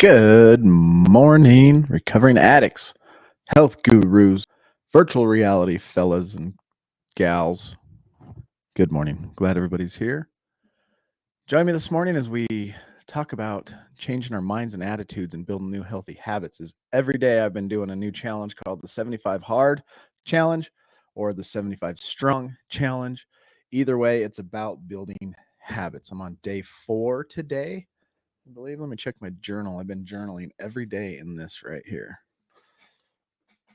Good morning, recovering addicts, health gurus, virtual reality fellas and gals. Good morning. Glad everybody's here. Join me this morning as we talk about changing our minds and attitudes and building new healthy habits. Is every day I've been doing a new challenge called the 75 Hard Challenge or the 75 Strong Challenge. Either way, it's about building habits. I'm on day 4 today. I believe. Let me check my journal. I've been journaling every day in this right here.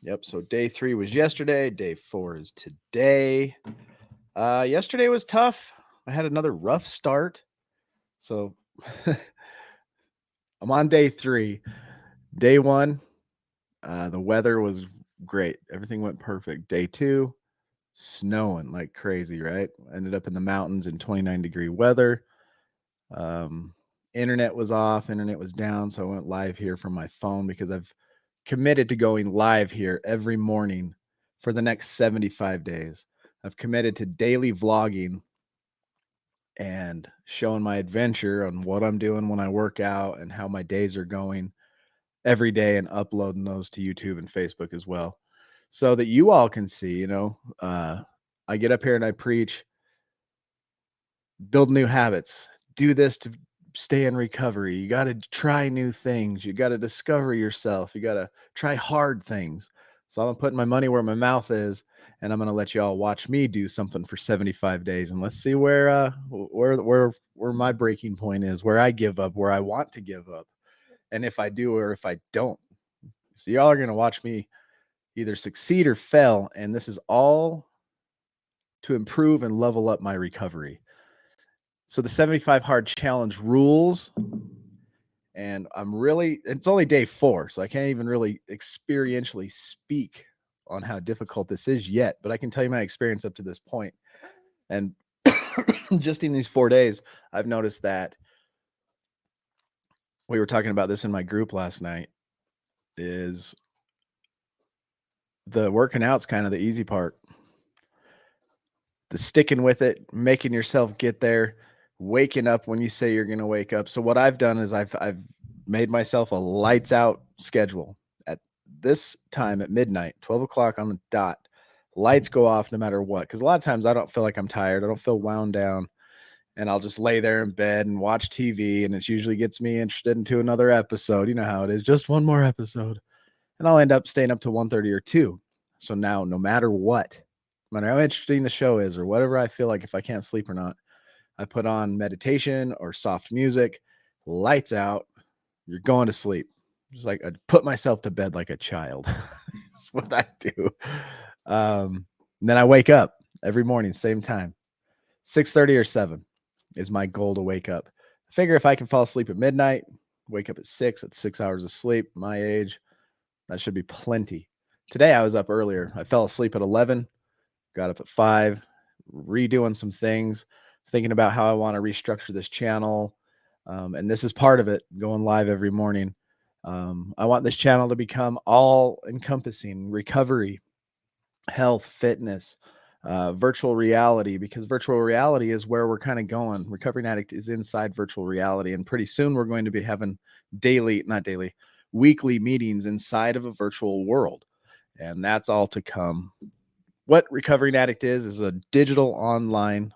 Yep. So day 3 was yesterday. Day 4 is today. Yesterday was tough. I had another rough start. So I'm on day 3. Day 1, the weather was great. Everything went perfect. Day 2, snowing like crazy, right? Ended up in the mountains in 29-degree weather. Internet was off, internet was down, so I went live here from my phone because I've committed to going live here every morning for the next 75 days. I've committed to daily vlogging and showing my adventure on what I'm doing when I work out and how my days are going every day and uploading those to YouTube and Facebook as well so that you all can see, I get up here and I preach, build new habits, do this to stay in recovery. You got to try new things. You got to discover yourself. You got to try hard things. So I'm putting my money where my mouth is, and I'm going to let you all watch me do something for 75 days, and let's see where my breaking point is, where I give up, where I want to give up, and if I do or if I don't. So y'all are going to watch me either succeed or fail, and this is all to improve and level up my recovery. So the 75 Hard Challenge rules, and it's only day 4, so I can't even really experientially speak on how difficult this is yet, but I can tell you my experience up to this point. And just in these 4 days, I've noticed that we were talking about this in my group last night, is the working out's kind of the easy part. The sticking with it, making yourself get there, waking up when you say you're going to wake up. So what I've done is I've made myself a lights out schedule. At this time at midnight, 12 o'clock on the dot, lights go off no matter what. Because a lot of times I don't feel like I'm tired. I don't feel wound down. And I'll just lay there in bed and watch TV. And it usually gets me interested into another episode. You know how it is. Just one more episode. And I'll end up staying up to 1:30 or 2. So now, no matter what, no matter how interesting the show is or whatever I feel like, if I can't sleep or not, I put on meditation or soft music, lights out, you're going to sleep. Just like I put myself to bed like a child. That's what I do. Then I wake up every morning, same time, 6:30 or 7 is my goal to wake up. I figure if I can fall asleep at midnight, wake up at 6, that's 6 hours of sleep, my age, that should be plenty. Today I was up earlier. I fell asleep at 11, got up at 5, redoing some things, thinking about how I want to restructure this channel. And this is part of it, going live every morning. I want this channel to become all encompassing recovery, health, fitness, virtual reality, because virtual reality is where we're kind of going. Recovering Addict is inside virtual reality. And pretty soon we're going to be having weekly meetings inside of a virtual world. And that's all to come. What Recovering Addict is a digital online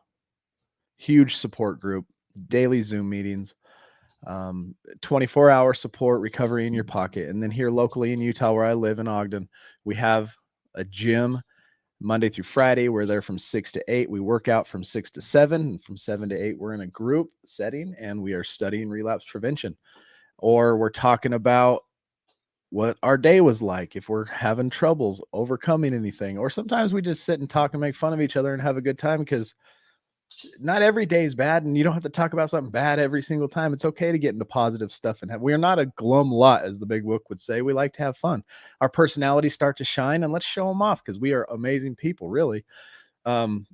huge support group, daily Zoom meetings, 24-hour support, recovery in your pocket. And then here locally in Utah, where I live in Ogden, we have a gym Monday through Friday. We're there from 6 to 8. We work out from 6 to 7. And from 7 to 8, we're in a group setting and we are studying relapse prevention. Or we're talking about what our day was like, if we're having troubles overcoming anything. Or sometimes we just sit and talk and make fun of each other and have a good time, because not every day is bad, and you don't have to talk about something bad every single time. It's okay to get into positive stuff and we're not a glum lot, as the big book would say. We like to have fun. Our personalities start to shine, and let's show them off, because we are amazing people, really. And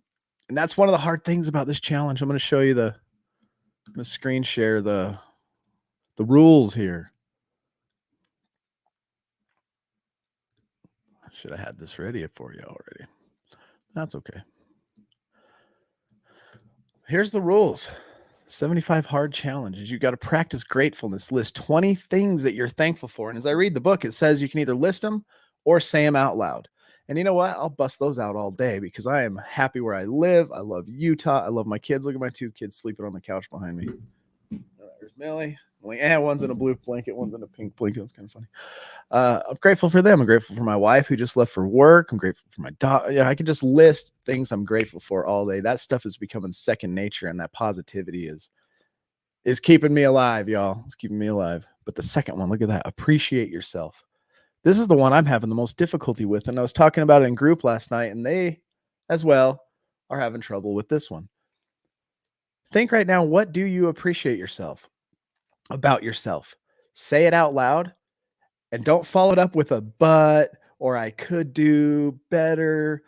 that's one of the hard things about this challenge. I'm going to show you I'm going to screen share the rules here. I should have had this ready for you already. That's okay. Here's the rules. 75 hard challenges. You got to practice gratefulness. List 20 things that you're thankful for. And as I read the book, it says you can either list them or say them out loud. And you know what? I'll bust those out all day because I am happy where I live. I love Utah. I love my kids. Look at my 2 kids sleeping on the couch behind me. There's Millie. And one's in a blue blanket, one's in a pink blanket. It's kind of funny. I'm grateful for them. I'm grateful for my wife who just left for work. I'm grateful for my dog. Yeah, I can just list things I'm grateful for all day. That stuff is becoming second nature, and that positivity is keeping me alive, y'all. It's keeping me alive. But the second one, look at that. Appreciate yourself. This is the one I'm having the most difficulty with. And I was talking about it in group last night, and they as well are having trouble with this one. Think right now, what do you appreciate yourself about yourself? Say it out loud. And don't follow it up with a but or I could do better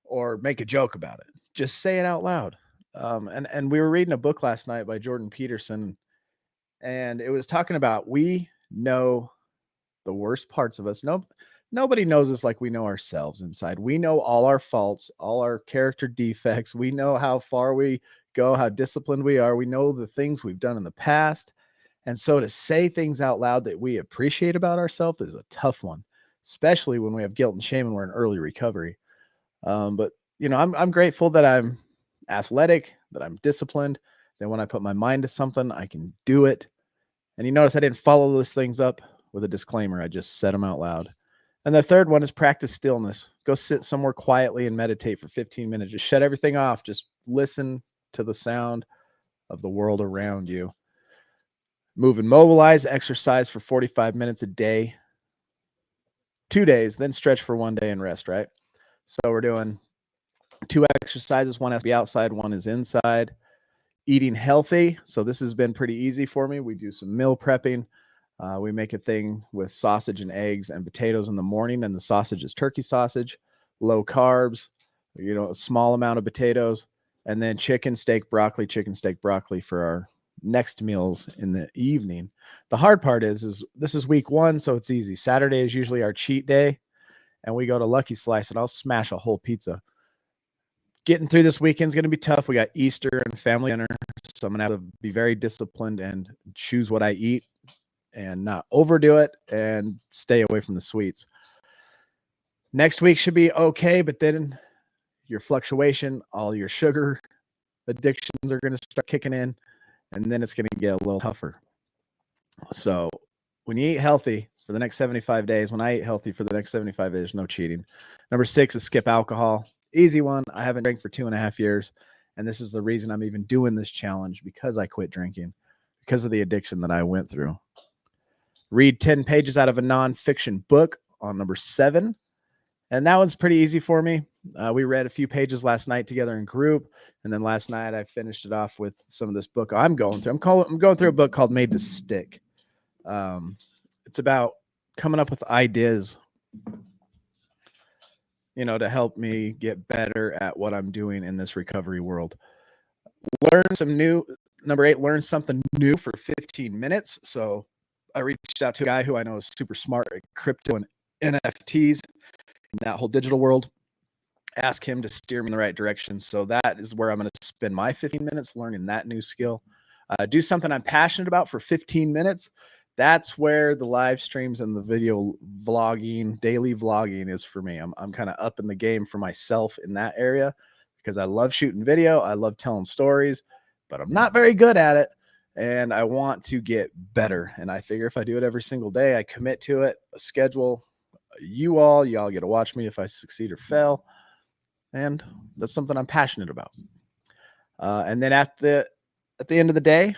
or make a joke about it. Just say it out loud. And we were reading a book last night by Jordan Peterson, and it was talking about we know the worst parts of us. Nobody knows us like we know ourselves inside. We know all our faults, all our character defects. We know how far we go, how disciplined we are. We know the things we've done in the past. And so to say things out loud that we appreciate about ourselves is a tough one, especially when we have guilt and shame and we're in early recovery. But I'm grateful that I'm athletic, that I'm disciplined, that when I put my mind to something, I can do it. And you notice I didn't follow those things up with a disclaimer. I just said them out loud. And the third one is practice stillness. Go sit somewhere quietly and meditate for 15 minutes. Just shut everything off. Just listen to the sound of the world around you. Move and mobilize, exercise for 45 minutes a day, 2 days, then stretch for 1 day and rest, right? So we're doing 2 exercises. One has to be outside, one is inside. Eating healthy. So this has been pretty easy for me. We do some meal prepping. We make a thing with sausage and eggs and potatoes in the morning, and the sausage is turkey sausage, low carbs, a small amount of potatoes, and then chicken, steak, broccoli for our next meals in the evening. The hard part is this is week 1, so it's easy. Saturday is usually our cheat day, and we go to Lucky Slice, and I'll smash a whole pizza. Getting through this weekend's going to be tough. We got Easter and family dinner, so I'm going to have to be very disciplined and choose what I eat and not overdo it and stay away from the sweets. Next week should be okay, but then your fluctuation, all your sugar addictions are going to start kicking in, and then it's going to get a little tougher. So when you eat healthy for the next 75 days, when I eat healthy for the next 75 days, no cheating. Number 6 is skip alcohol. Easy one. I haven't drank for 2.5 years. And this is the reason I'm even doing this challenge, because I quit drinking, because of the addiction that I went through. Read 10 pages out of a nonfiction book on number 7. And that one's pretty easy for me. We read a few pages last night together in group. And then last night I finished it off with some of this book I'm going through. I'm going through a book called Made to Stick. It's about coming up with ideas, to help me get better at what I'm doing in this recovery world. Number 8, learn something new for 15 minutes. So I reached out to a guy who I know is super smart at crypto and NFTs, in that whole digital world. Ask him to steer me in the right direction. So that is where I'm going to spend my 15 minutes learning that new skill. Do something I'm passionate about for 15 minutes. That's where the live streams and the video vlogging, daily vlogging is for me. I'm kind of up in the game for myself in that area because I love shooting video. I love telling stories, but I'm not very good at it. And I want to get better. And I figure if I do it every single day, I commit to it, a schedule, y'all get to watch me if I succeed or fail. And that's something I'm passionate about. And then at the end of the day,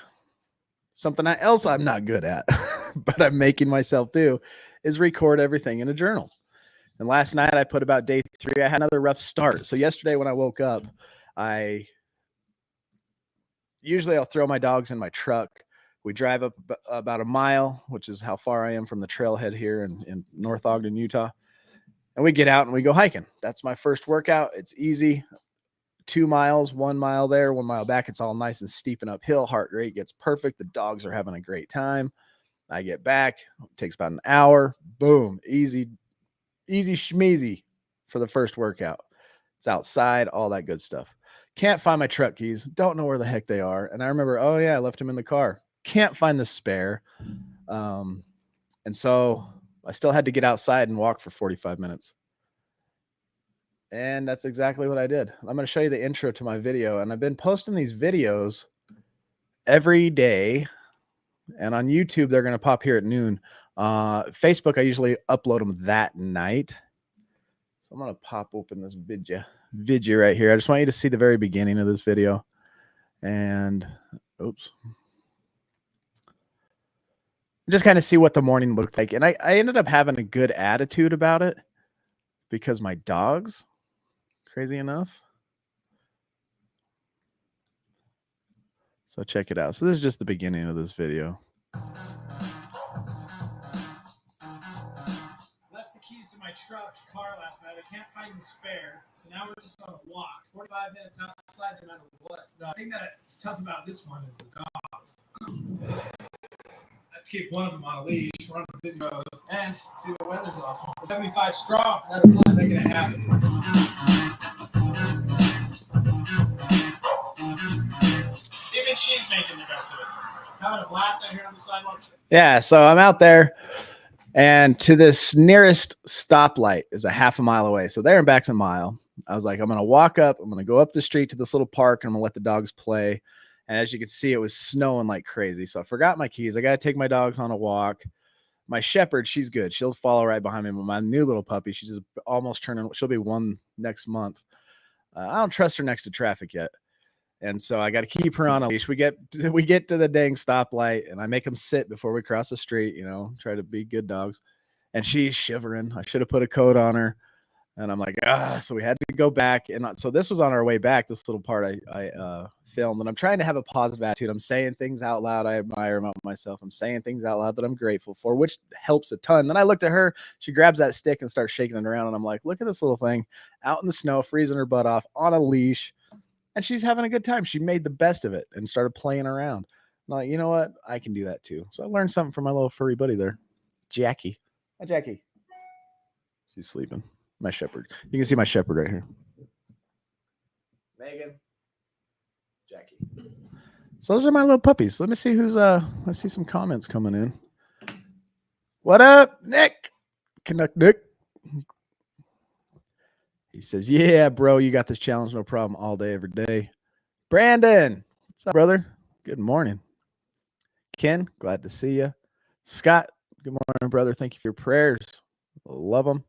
something else I'm not good at, but I'm making myself do, is record everything in a journal. And last night I put about day 3. I had another rough start. So yesterday when I woke up, I'll throw my dogs in my truck. We drive up about a mile, which is how far I am from the trailhead here in North Ogden, Utah. And we get out and we go hiking. That's my first workout. It's easy. 2 miles, 1 mile there, 1 mile back. It's all nice and steep and uphill. Heart rate gets perfect. The dogs are having a great time. I get back. It takes about an hour. Boom. Easy schmeezy for the first workout. It's outside, all that good stuff. Can't find my truck keys. Don't know where the heck they are. And I remember, oh yeah, I left them in the car. Can't find the spare. And so I still had to get outside and walk for 45 minutes. And that's exactly what I did. I'm going to show you the intro to my video. And I've been posting these videos every day. And on YouTube, they're going to pop here at noon. Facebook, I usually upload them that night. So I'm going to pop open this video right here. I just want you to see the very beginning of this video. And, oops. Just kind of see what the morning looked like. And I ended up having a good attitude about it because my dogs, crazy enough. So check it out. So this is just the beginning of this video. Left the keys to my car last night. I can't find the spare. So now we're just on a walk. 45 minutes outside no matter what. The thing that's tough about this one is the dogs. I have to keep one of them on a leash. We're on a busy road. And see, the weather's awesome. 75 strong. That'll making it happen. Even she's making the best of it. Having a blast out here on the sidewalk. Yeah, so I'm out there, and to this nearest stoplight is a half a mile away. So there and back's a mile. I was like, I'm going to walk up. I'm going to go up the street to this little park, and I'm going to let the dogs play. And as you can see, it was snowing like crazy. So I forgot my keys. I got to take my dogs on a walk. My shepherd, she's good. She'll follow right behind me. But my new little puppy, she's almost turning. She'll be 1 next month. I don't trust her next to traffic yet. And so I got to keep her on a leash. We get to the dang stoplight, and I make them sit before we cross the street, you know, try to be good dogs. And she's shivering. I should have put a coat on her. And I'm like, so we had to go back. And so this was on our way back, this little part I filmed. And I'm trying to have a positive attitude. I'm saying things out loud I admire about myself. I'm saying things out loud that I'm grateful for, which helps a ton. Then I looked at her. She grabs that stick and starts shaking it around. And I'm like, look at this little thing out in the snow, freezing her butt off on a leash. And she's having a good time. She made the best of it and started playing around. I'm like, you know what? I can do that too. So I learned something from my little furry buddy there, Jackie. Hi, Jackie. She's sleeping. My shepherd. You can see my shepherd right here. Megan. Jackie. So those are my little puppies. Let me see who's let's see some comments coming in. What up, Nick? Canuck Nick. He says, yeah, bro, you got this challenge, no problem, all day, every day. Brandon, what's up, brother? Good morning. Ken, glad to see you. Scott, good morning, brother. Thank you for your prayers. Love them.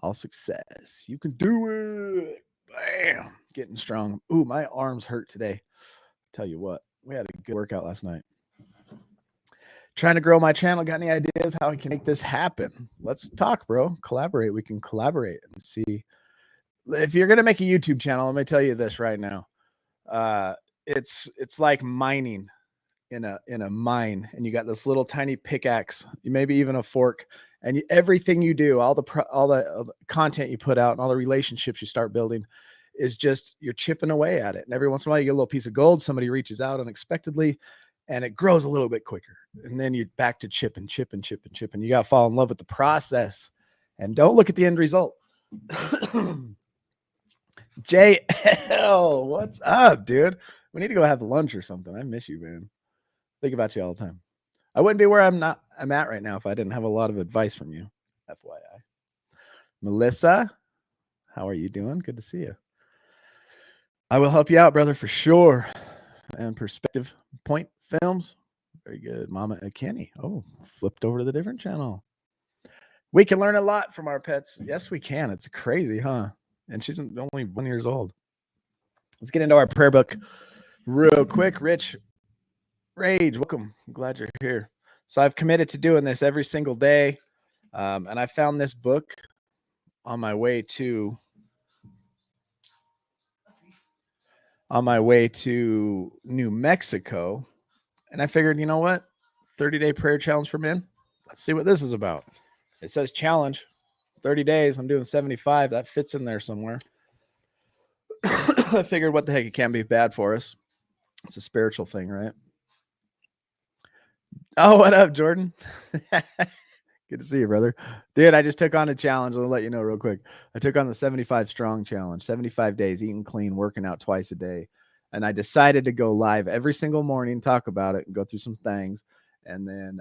All success. You can do it. Bam. Getting strong. Ooh, my arms hurt today. Tell you what, we had a good workout last night. Trying to grow my channel. Got any ideas how I can make this happen? Let's talk, bro. Collaborate. We can collaborate and see. If you're going to make a YouTube channel, let me tell you this right now. It's like mining in a mine, and you got this little tiny pickaxe, maybe even a fork, and everything you do, all the content you put out and all the relationships you start building is just you're chipping away at it. And every once in a while you get a little piece of gold, somebody reaches out unexpectedly, and it grows a little bit quicker. And then you're back to chip and chip and chip and chip, and you got to fall in love with the process and don't look at the end result. JL, what's up, dude? We need to go have lunch or something. I miss you, man. Think about you all the time. I wouldn't be where I'm at right now if I didn't have a lot of advice from you. FYI. Melissa, how are you doing? Good to see you. I will help you out, brother, for sure. And Perspective Point Films. Very good. Mama Kenny. Oh, flipped over to the different channel. We can learn a lot from our pets. Yes, we can. It's crazy, huh? And she's only 1 year old. Let's get into our prayer book real quick. Rich Rage, welcome. I'm glad you're here. So I've committed to doing this every single day. And I found this book on my way to New Mexico. And I figured, you know what? 30-day prayer challenge for men. Let's see what this is about. It says challenge. 30 days. I'm doing 75. That fits in there somewhere. I figured, what the heck? It can't be bad for us. It's a spiritual thing, right? Oh, what up, Jordan? Good to see you, brother. Dude, I just took on a challenge. I'll let you know real quick. I took on the 75 strong challenge, 75 days, eating clean, working out twice a day. And I decided to go live every single morning, talk about it, and go through some things. And then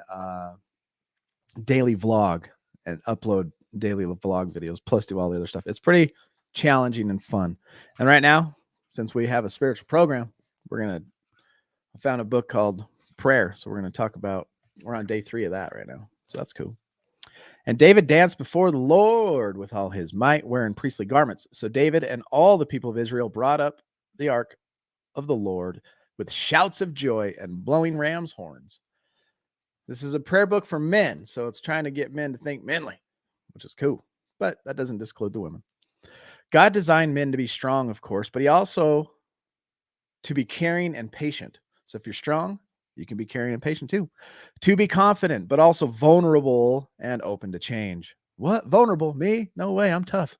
daily vlog and upload daily vlog videos, plus do all the other stuff. It's pretty challenging and fun. And right now, since we have a spiritual program, I found a book called Prayer. So we're going to talk about, we're on day 3 of that right now. So that's cool. And David danced before the Lord with all his might, wearing priestly garments. So David and all the people of Israel brought up the ark of the Lord with shouts of joy and blowing ram's horns. This is a prayer book for men, so it's trying to get men to think manly, which is cool, but that doesn't disclude the women. God designed men to be strong, of course, but he also to be caring and patient. So if you're strong, you can be caring and patient too. To be confident, but also vulnerable and open to change. What? Vulnerable? Me? No way. I'm tough.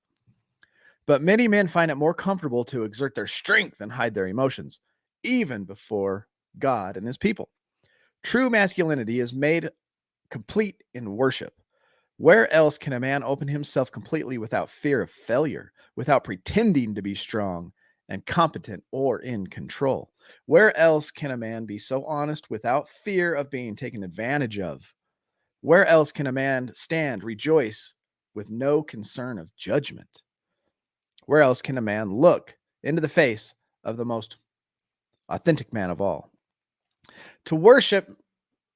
But many men find it more comfortable to exert their strength and hide their emotions, even before God and his people. True masculinity is made complete in worship. Where else can a man open himself completely without fear of failure, without pretending to be strong and competent or in control? Where else can a man be so honest without fear of being taken advantage of? Where else can a man stand, rejoice with no concern of judgment? Where else can a man look into the face of the most authentic man of all? To worship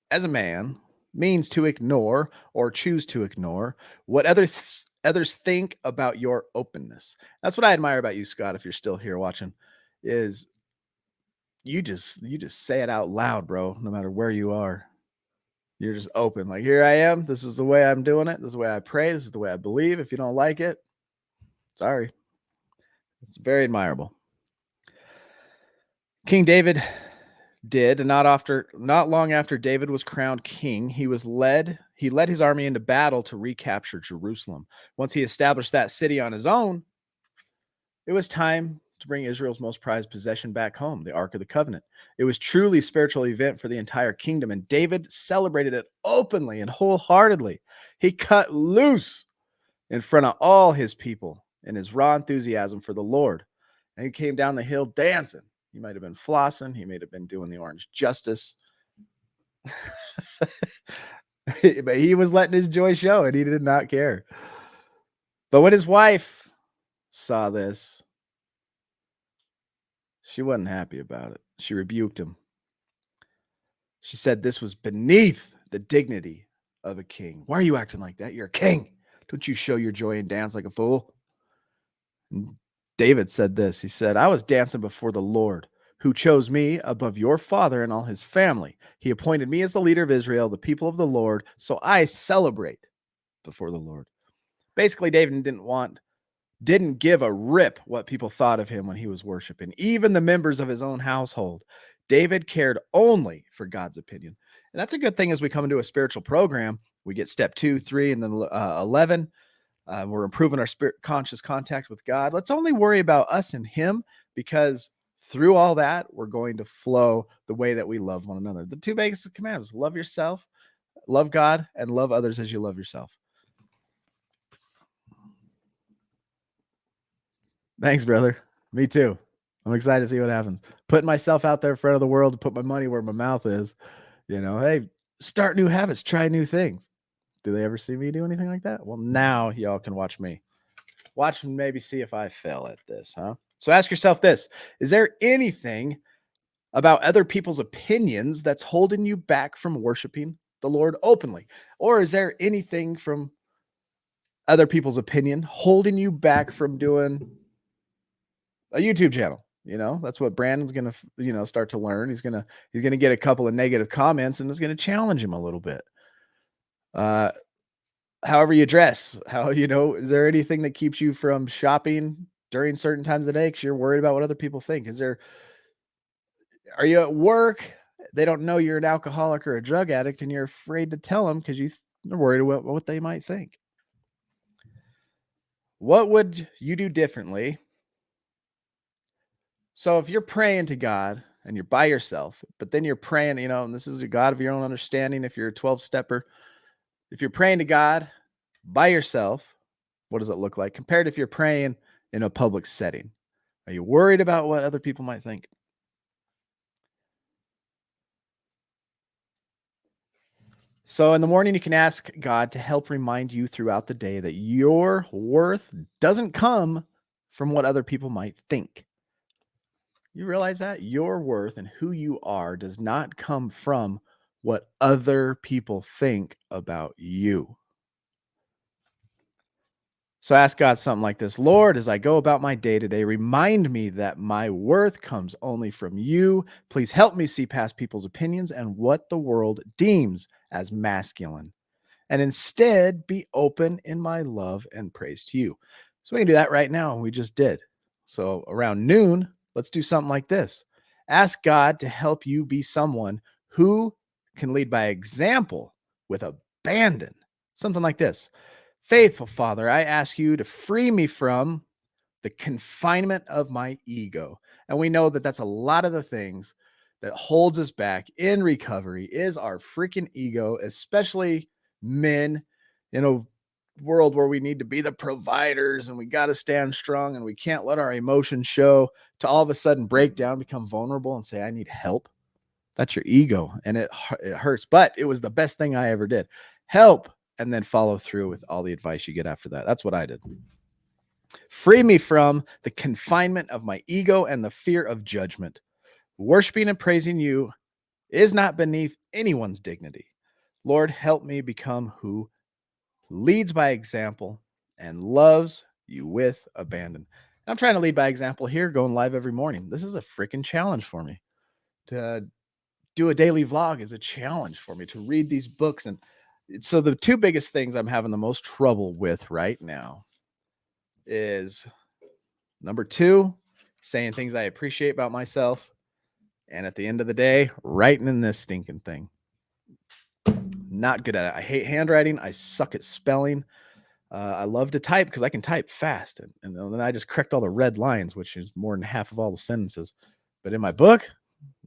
as a man means to ignore or choose to ignore what others think about your openness. That's what I admire about you, Scott, if you're still here watching, is you just say it out loud, bro, no matter where you are. You're just open. Like, here I am. This is the way I'm doing it. This is the way I pray. This is the way I believe. If you don't like it, sorry. It's very admirable. King David did, and not long after David was crowned king, he led his army into battle to recapture Jerusalem. Once he established that city on his own, it was time to bring Israel's most prized possession back home, the Ark of the Covenant. It was truly a spiritual event for the entire kingdom, and David celebrated it openly and wholeheartedly. He cut loose in front of all his people in his raw enthusiasm for the Lord, and he came down the hill dancing. He might have been flossing. He might have been doing the orange justice. But he was letting his joy show, and he did not care. But when his wife saw this, she wasn't happy about it. She rebuked him. She said this was beneath the dignity of a king. Why are you acting like that? You're a king. Don't you show your joy and dance like a fool? And David said this. He said, I was dancing before the Lord, who chose me above your father and all his family. He appointed me as the leader of Israel, the people of the Lord. So I celebrate before the Lord. Basically, David didn't give a rip what people thought of him when he was worshiping, even the members of his own household. David cared only for God's opinion. And that's a good thing as we come into a spiritual program. We get step 2, 3, and then 11. We're improving our spirit conscious contact with God. Let's only worry about us and him, because through all that, we're going to flow the way that we love one another. The 2 basic commandments: love yourself, love God, and love others as you love yourself. Thanks, brother. Me too. I'm excited to see what happens. Putting myself out there in front of the world to put my money where my mouth is. Hey, start new habits, try new things. Do they ever see me do anything like that? Well, now y'all can watch me. Watch and maybe see if I fail at this, huh? So ask yourself this. Is there anything about other people's opinions that's holding you back from worshiping the Lord openly? Or is there anything from other people's opinion holding you back from doing a YouTube channel? That's what Brandon's going to, start to learn. He's going to get a couple of negative comments, and it's going to challenge him a little bit. However you dress, is there anything that keeps you from shopping during certain times of the day because you're worried about what other people think? Are you at work? They don't know you're an alcoholic or a drug addict, and you're afraid to tell them because you're worried about what they might think. What would you do differently? So if you're praying to God and you're by yourself, but then you're praying, and this is a God of your own understanding. If you're a 12-stepper, If you're praying to God by yourself, what does it look like compared to if you're praying in a public setting? Are you worried about what other people might think? So in the morning, you can ask God to help remind you throughout the day that your worth doesn't come from what other people might think. You realize that your worth and who you are does not come from what other people think about you. So ask God something like this: Lord, as I go about my day today, remind me that my worth comes only from you. Please help me see past people's opinions and what the world deems as masculine, and instead be open in my love and praise to you. So we can do that right now, and we just did. So around noon, let's do something like this. Ask God to help you be someone who can lead by example with abandon. Something like this: Faithful Father, I ask you to free me from the confinement of my ego. And we know that that's a lot of the things that holds us back in recovery is our freaking ego, especially men in a world where we need to be the providers and we got to stand strong and we can't let our emotions show, to all of a sudden break down, become vulnerable and say, I need help. That's your ego. And it hurts, but it was the best thing I ever did. Help. And then follow through with all the advice you get after that. That's what I did. Free me from the confinement of my ego and the fear of judgment. Worshiping and praising you is not beneath anyone's dignity. Lord, help me become who leads by example and loves you with abandon. And I'm trying to lead by example here, going live every morning. This is a freaking challenge for me. To do a daily vlog is a challenge for me, to read these books. And so the two biggest things I'm having the most trouble with right now is number 2, saying things I appreciate about myself. And at the end of the day, writing in this stinking thing. Not good at it. I hate handwriting. I suck at spelling. I love to type because I can type fast. And then I just correct all the red lines, which is more than half of all the sentences. But in my book,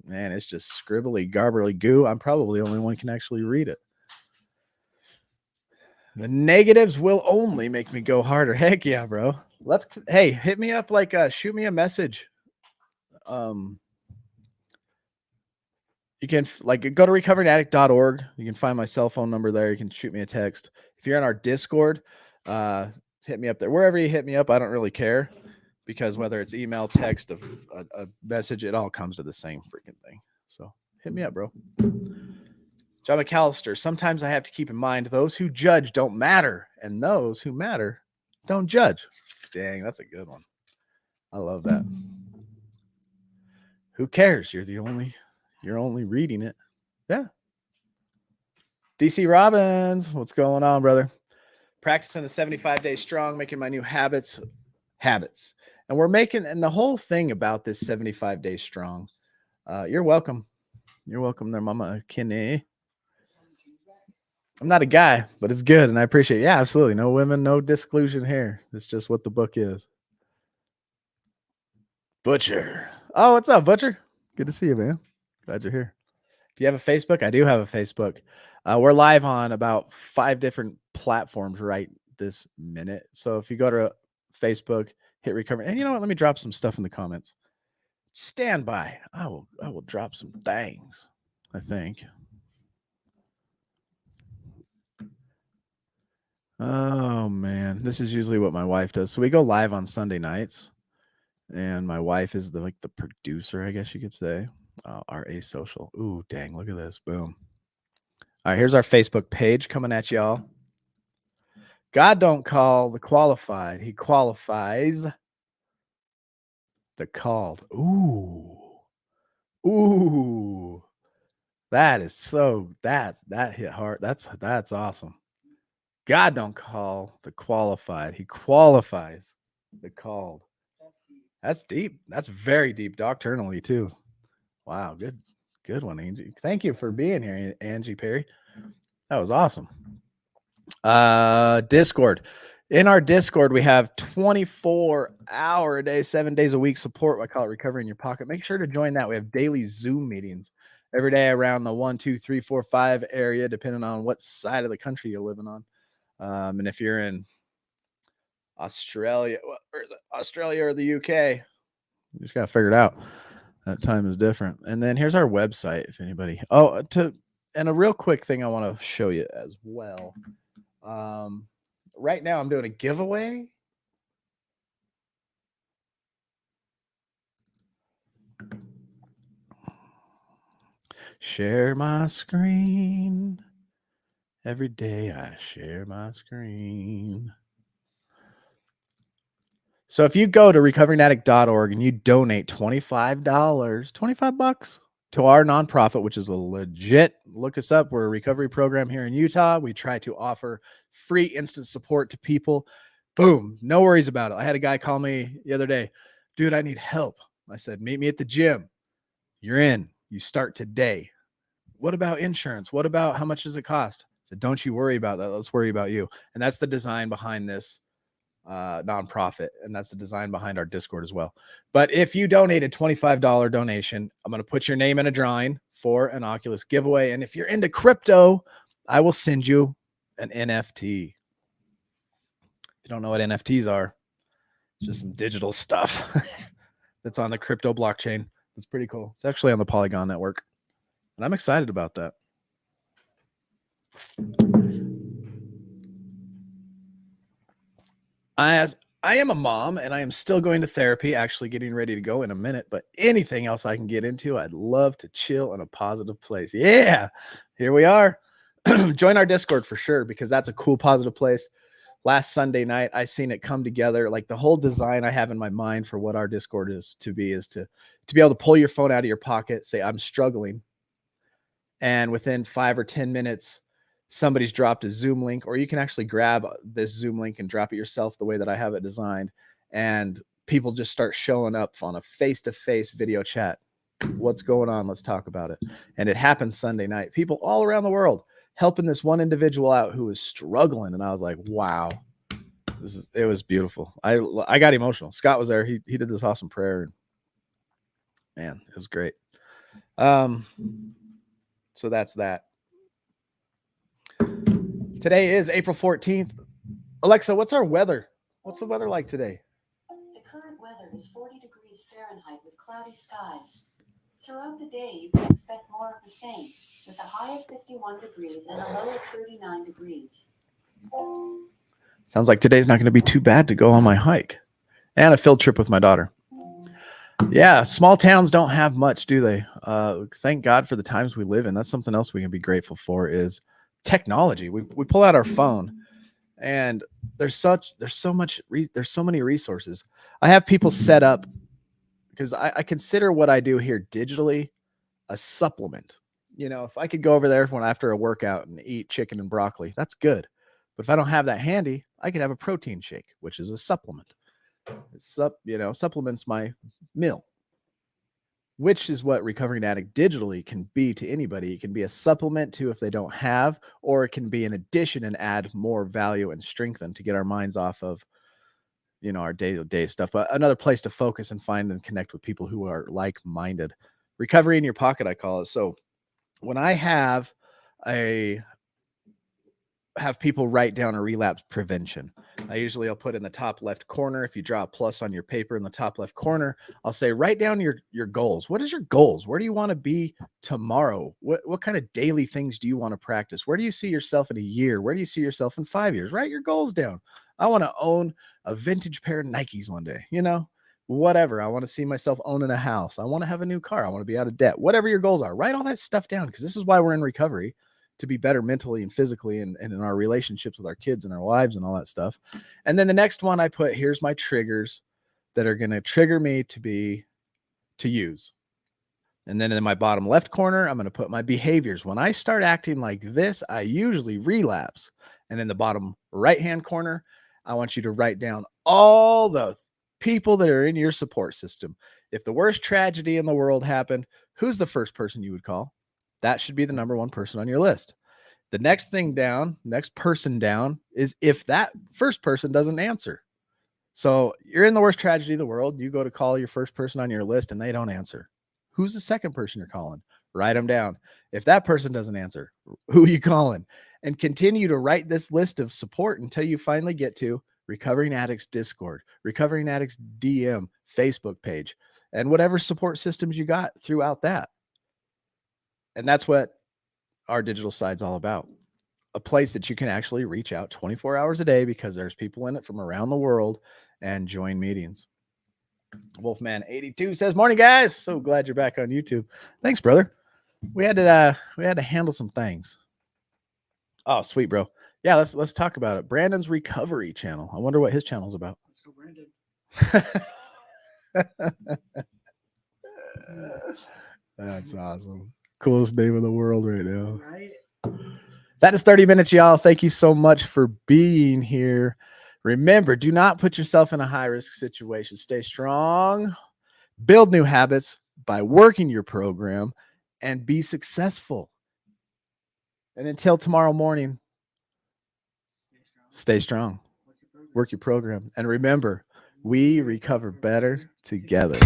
man, it's just scribbly, garbly goo. I'm probably the only one who can actually read it. The negatives will only make me go harder. Heck yeah, bro. Hey, hit me up, like shoot me a message. You can go to recoveredaddict.org. You can find my cell phone number there. You can shoot me a text. If you're in our Discord, hit me up there. Wherever you hit me up, I don't really care, because whether it's email, text, a message, it all comes to the same freaking thing. So hit me up, bro. John McAllister, sometimes I have to keep in mind those who judge don't matter, and those who matter don't judge. Dang, that's a good one. I love that. Who cares? You're only reading it. Yeah. DC Robbins, what's going on, brother? Practicing the 75 days strong, making my new habits. And the whole thing about this 75 days strong. You're welcome. You're welcome there, Mama Kinney. I'm not a guy, but it's good, and I appreciate it. Yeah, absolutely. No women, no disclusion here. It's just what the book is. Butcher. Oh, what's up, Butcher? Good to see you, man. Glad you're here. Do you have a Facebook? I do have a Facebook. We're live on about 5 different platforms right this minute. So if you go to Facebook, hit recover. And you know what? Let me drop some stuff in the comments. Stand by. I will drop some things, I think. Oh man, this is usually what my wife does. So we go live on Sunday nights, and my wife is the producer, I guess you could say. RA Social. Ooh, dang, look at this. Boom. All right, here's our Facebook page coming at y'all. God don't call the qualified. He qualifies the called. Ooh. That is so that hit hard. That's awesome. God don't call the qualified. He qualifies the called. That's deep. That's very deep doctrinally too. Wow, good one, Angie. Thank you for being here, Angie Perry. That was awesome. Discord. In our Discord, we have 24-hour a day, 7 days a week support. I call it Recovery in Your Pocket. Make sure to join that. We have daily Zoom meetings. every day around the 1, 2, 3, 4, 5 area, depending on what side of the country you're living on. And if you're in Australia, or is it Australia or the UK, you just got to figure it out. That time is different. And then here's our website. If anybody, and a real quick thing I want to show you as well. Right now I'm doing a giveaway. Share my screen. Every day I share my screen. So if you go to recoveringaddict.org and you donate $25, 25 bucks to our nonprofit, which is a legit, look us up. We're a recovery program here in Utah. We try to offer free instant support to people. Boom. No worries about it. I had a guy call me the other day. Dude, I need help. I said, meet me at the gym. You're in. You start today. What about insurance? What about how much does it cost? I said, don't you worry about that. Let's worry about you. And that's the design behind this nonprofit. And that's the design behind our Discord as well. But if you donate a $25 donation, I'm going to put your name in a drawing for an Oculus giveaway. And if you're into crypto, I will send you an NFT. If you don't know what NFTs are, it's just some digital stuff that's on the crypto blockchain. It's pretty cool. It's actually on the Polygon network. And I'm excited about that. I am a mom and I am still going to therapy, actually getting ready to go in a minute, but anything else I can get into, I'd love to chill in a positive place. Yeah, here we are. Join our Discord for sure, because that's a cool, positive place. Last Sunday night, I seen it come together. Like the whole design I have in my mind for what our Discord is to be able to pull your phone out of your pocket, say, I'm struggling. And within 5 or 10 minutes, somebody's dropped a Zoom link, or you can actually grab this Zoom link and drop it yourself the way that I have it designed. And people just start showing up on a face-to-face video chat. What's going on? Let's talk about it. And it happened Sunday night. People all around the world helping this one individual out who was struggling. And I was like, wow, it was beautiful. I got emotional. Scott was there. He did this awesome prayer. And man, it was great. So that's that. Today is April 14th. Alexa, what's our weather? What's the weather like today? The current weather is 40 degrees Fahrenheit with cloudy skies. Throughout the day, you can expect more of the same, with a high of 51 degrees and a low of 39 degrees. Sounds like today's not going to be too bad to go on my hike. And a field trip with my daughter. Yeah, small towns don't have much, do they? Thank God for the times we live in. That's something else we can be grateful for is technology. We pull out our phone and there's so many resources. I have people set up because I consider what I do here digitally a supplement. You know, if I could go over there after a workout and eat chicken and broccoli, that's good. But if I don't have that handy, I could have a protein shake, which is a supplement. Supplements my meal, which is what Recovering Addict digitally can be to anybody. It can be a supplement to if they don't have, or it can be an addition and add more value and strengthen to get our minds off of, our day-to-day stuff. But another place to focus and find and connect with people who are like-minded. Recovery in your pocket, I call it. So when I have people write down a relapse prevention, I'll put in the top left corner. If you draw a plus on your paper in the top left corner, I'll say, write down your goals. What is your goals? Where do you want to be tomorrow? What kind of daily things do you want to practice? Where do you see yourself in a year? Where do you see yourself in 5 years? Write your goals down. I want to own a vintage pair of Nikes one day, whatever. I want to see myself owning a house. I want to have a new car. I want to be out of debt. Whatever your goals are, write all that stuff down, because this is why we're in recovery, to be better mentally and physically and in our relationships with our kids and our wives and all that stuff. And then the next one I put, here's my triggers that are going to trigger me to use. And then in my bottom left corner, I'm going to put my behaviors. When I start acting like this, I usually relapse. And in the bottom right-hand corner, I want you to write down all the people that are in your support system. If the worst tragedy in the world happened, who's the first person you would call? That should be the number one person on your list. The next person down is if that first person doesn't answer. So you're in the worst tragedy of the world. You go to call your first person on your list and they don't answer. Who's the second person you're calling? Write them down. If that person doesn't answer, who are you calling? And continue to write this list of support until you finally get to Recovering Addicts Discord, Recovering Addicts DM, Facebook page, and whatever support systems you got throughout that. And that's what our digital side's all about. A place that you can actually reach out 24 hours a day because there's people in it from around the world and join meetings. Wolfman82 says, "Morning, guys. So glad you're back on YouTube." Thanks, brother. We had to handle some things. Oh, sweet, bro. Yeah, let's talk about it. Brandon's recovery channel. I wonder what his channel's about. Let's go, Brandon. That's awesome. Coolest name in the world right now. Right? That is 30 minutes, y'all. Thank you so much for being here. Remember, do not put yourself in a high-risk situation. Stay strong. Build new habits by working your program and be successful. And until tomorrow morning, stay strong. Work your program. And remember, we recover better together.